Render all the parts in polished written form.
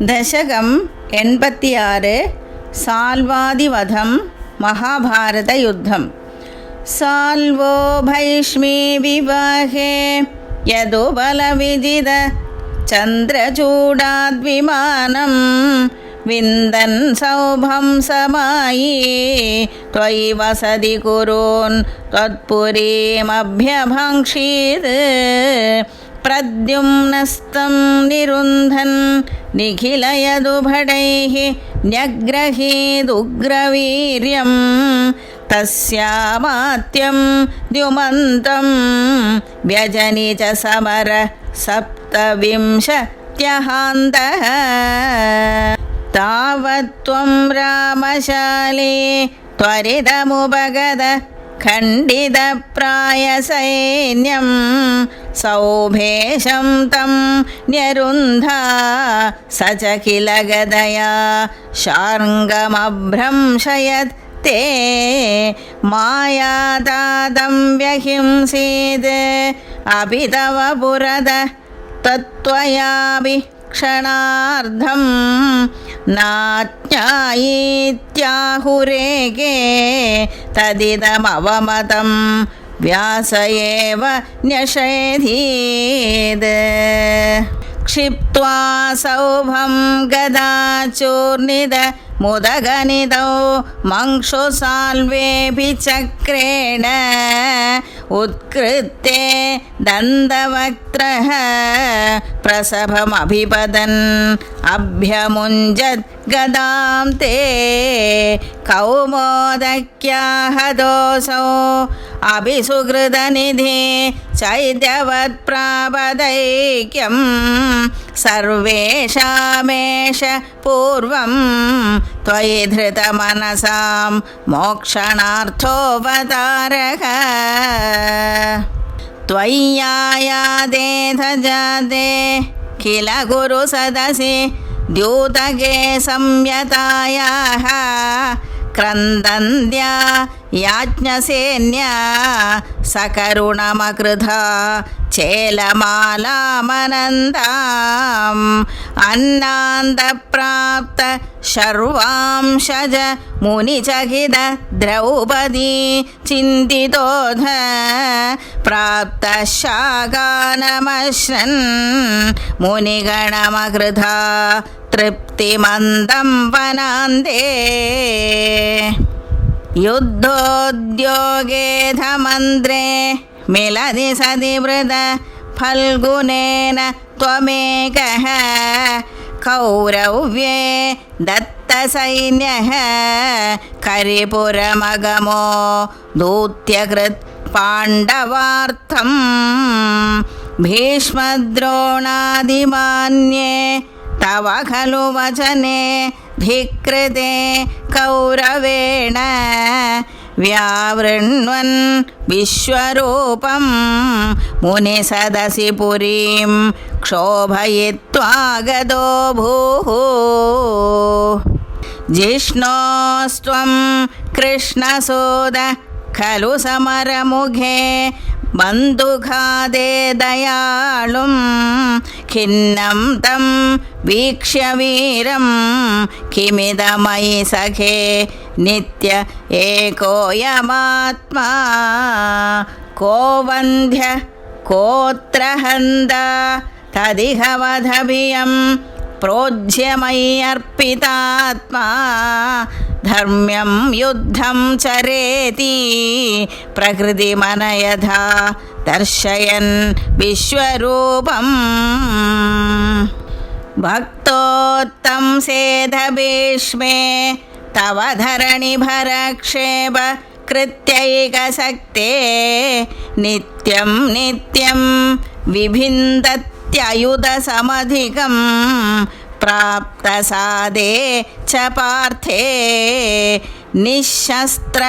ദശകം 86 സാൽവാദിവധം മഹാഭാരതയുദ്ധം. Salvo ഭൈഷ്മീ വിവാഹേ യദുബലവിജിത ചന്ദ്രചൂടാദ്വിമാനം വിന്ദൻ സൗഭം സമായി ത്വയി വസതി കുരൂൻ ത്വത്പുരീമഭ്യഭംക്ഷീത് പ്രദ്യുമ്നസ്തം നിരുന്ധൻ നിഖിലയദുഭടൈഃ ന്യഗ്രഹീദുഗ്രവീര്യം തസ്യാമാത്യം ദ്യുമന്തം വ്യജനി ച സമര സപ്തവിംശത്യഹാന്തഃ താവത്ത്വം രാമശാലേ ത്വരിതമുപഗത ഖണ്ഡിതപ്രായസൈന്യം സൗഭേശം തം ന്യരുന്ധാ സ ച കില ഗദയാ ശാർംഗമഭ്രംശയത് തേ മായാതാദം വ്യഹിംസീത് അപി തവ പുരത തത്വയാപി ക്ഷണാർദ്ധം നാജ്ഞായീത്യാഹുരേകേ തദിദമവമതം വ്യാസ ഏവ ന്യഷേധീത് ക്ഷിപ്ത്വാ സൗഭം ഗദാചൂർണിത മുദഗനിതൗ മംക്ഷുസാൽവേപി ചക്രേണ ഉത്കൃത്തെ ദന്തവക്ത്രഃ പ്രസഭമഭിപതൻ അഭ്യമുഞ്ജത് ഗദാം തേ കൗമോദക്യാഹദോസൗ അഭിസുഹൃതനിധി ചൈത്യവത് പ്രാപദൈക്യം സർവേഷാമേഷ പൂർവം ത്വയി ധൃതമനസാം മോക്ഷണാർത്ഥോപതാരഃ ത്വയ്യായാദേധജാതേ കില ഗുരു സദസി ദ്യൂതകേ സംയതായാഃ ക്രന്ദന്ത്യാ യാജ്ഞസേന്യാ സകരുണമകൃധാ ചേലമാലാമനന്താം അന്നാന്തപ്രാപ്ത ശർവാംശജ മുനിചകിത ദ്രൗപദീ ചിന്തിതോധ പ്രാപ്ത ശാകാനമശ്രൻ മുനിഗണമകൃധാ തൃപ്തിമന്ദം വനാന്തേ യുദ്ധോദ്യോഗേധമന്ത്രേ മിലതി സതിവൃത ഫൽഗുനേന ത്വമേകഃ കൗരവ്യേ ദത്തസൈന്യഃ കരിപുരമഗമോ ദൂത്യകൃത് പാണ്ഡവാർത്ഥം ഭീഷ്മദ്രോണാദിമാന്യേ തവ ഖലു വചനേ ധികൃതേ കൗരവേണ വ്യാവൃണ്വൻ വിശ്വരൂപം മുനിസദസി പുരീം ക്ഷോഭയിത്വാഗതോ ഭൂഃ ജിഷ്ണോസ്ത്വം കൃഷ്ണസൂത ഖലു സമരമുഖേ ബന്ധുഘാതേ ദയാളും ഖിന്നം തം വീക്ഷ്യ വീരം കിമിതമയി സഖേ നിത്യ ഏകോയമാത്മാ കോ വന്ധ്യ കോത്ര ഹന്ത തദിഹ വധഭിയം പ്രോജ്യമയ്യർപ്പിതാത്മാ ധർമ്മ്യം യുദ്ധം ചരേതി പ്രകൃതിമനയഥാ ദർശയൻ വിശ്വരൂപം ഭക്തോത്തം സേധ ഭീഷ്മേ തവ ധരണിഭരക്ഷേപ കൃത്യൈകശക്തേ നിത്യം നിത്യം വിഭിന്ദത്യയുധസമധികം പ്രാപ്തസാദേ ച പാർത്ഥേ നിശസ്ത്ര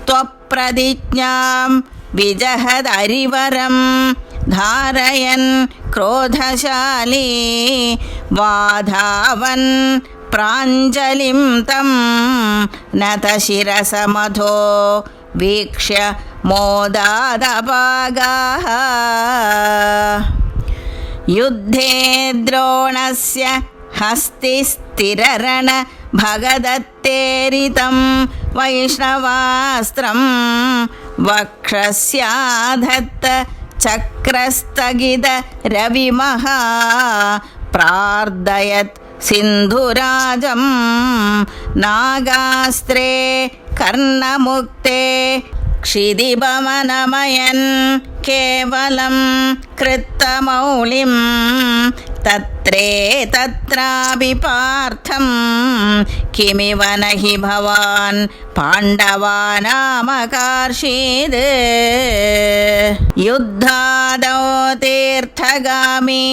ത്വപ്രതിജ്ഞാം വിജഹദരിവരം ധാരയൻ ക്രോധശാലീ വാധാവൻ പ്രാഞ്ജലിം തം നതശിരസമധോ വീക്ഷ്യ മോദാദപാഗാഃ യുദ്ധേ ദ്രോണസ്യ ഹസ്തിസ്ഥിരരണ ഭഗദത്തേരിതം വൈഷ്ണവാസ്ത്രം വക്ഷസ്യാധത്ത ചക്രസ്ഥഗിത രവിമഹാ പ്രാർദയത് സിന്ധുരാജം നാഗാസ്ത്രേ കർണമുക്തേ ക്ഷിതിപമനമയൻ കേവലം കൃത്തമൗളിം തത്രാപി പാർത്ഥം കിമിവ നഹി ഭവാൻ പാണ്ഡവാനാമകാർഷീത് യുദ്ധാദോ തീർത്ഥഗാമി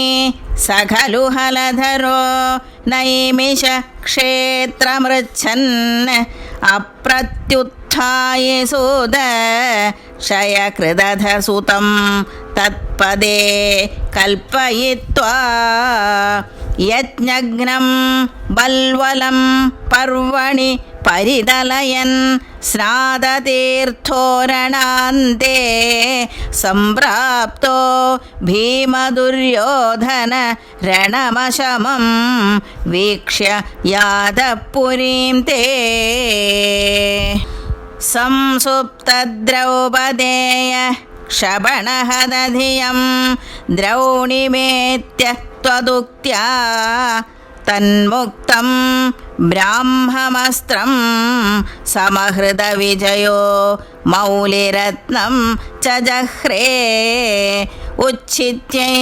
സഖലു ഹലധരോ നൈമിഷ ക്ഷേത്രമൃച്ഛൻ അപ്രത്യുത്ഥായ സൂത ക്ഷയകൃതധസുതം തത്പദേ കൽപ്പയിത്വാ യജ്ഞഗ്നം ബൽവലം പർവണി പരിതലയൻ സ്നാതതീർത്ഥോരണാന്തേ സംപ്രാപ്തോ ഭീമദുര്യോധന രണമശമം വീക്ഷ്യ യാതപുരീം തേ സംസുപ്തദ്രൗപദേയ ക്ഷപണഹദധിയം ദ്രൗണിമേത്യ ത്വദുക്ത്യാ തന്മുക്തം ബ്രാഹ്മമസ്ത്രം സമഹൃതവിജയോ മൗലിരത്നം ച ജഹ്രേ ഉച്ഛിത്യൈ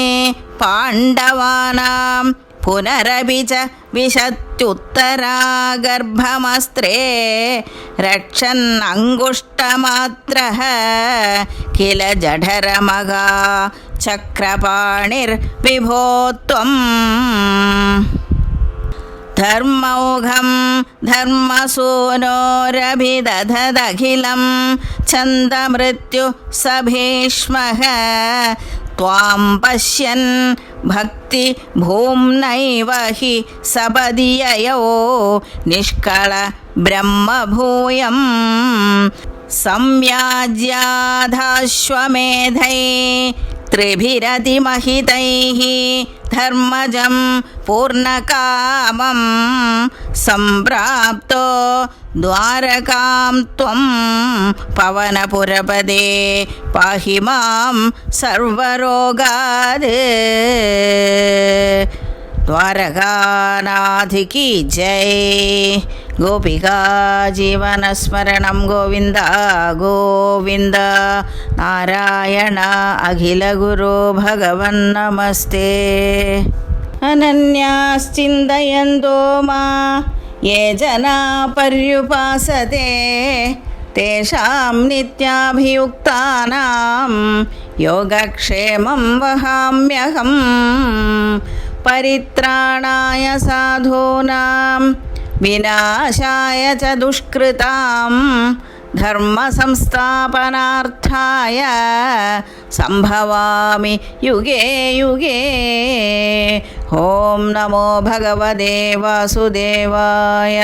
പാണ്ഡവാനാം പുനരപി ച വിശത്യുത്തരാഗർഭമസ്ത്രേ രക്ഷൻ അങ്കുഷ്ടമാത്രഃ കില ജഠരമകാ ചക്രപാണിർവിഭോ ത്വം ധർമ്മൗഘം ധർമ്മസൂനോരഭിദധദഖിലം ഛന്ദമൃത്യു സഭീഷ്മഃ ത്വാം പശ്യൻ ഭക്തി ഭൂംനൈവ ഹി സപദിയയോ നിഷ്കള ബ്രഹ്മഭൂയം സംയാജ്യാധാശ്വമേധൈ ത്രിഭിരതിമഹിതൈഃ ധർമ്മജം പൂർണ്ണകാമം സംപ്രാപ്തോ ദ്വാരകാം ത്വം പവനപുരപദേ പാഹി മാം സർവരോഗാത്. ദ്വാരകാനാഥ് കി ജയ്. ഗോപികാ ജീവനസ്മരണം ഗോവിന്ദ ഗോവിന്ദ. നാരായണ അഖില ഗുരു ഭഗവൻ നമസ്തേ. അനന്യാശ്ചിന്തയന്തോ മാ യേ ജനാ പര്യുപാസതേ തേഷാം നിത്യാഭിയുക്താനാം യോഗക്ഷേമം വഹാമ്യഹം. പരിത്രാണായ സാധൂനാം വിനാശായ ച ദുഷ്കൃതാം ധർമ്മസംസ്ഥാപനാർത്ഥായ സംഭവാമി യുഗേ യുഗേ. ഓം നമോ ഭഗവതേ വാസുദേവായ.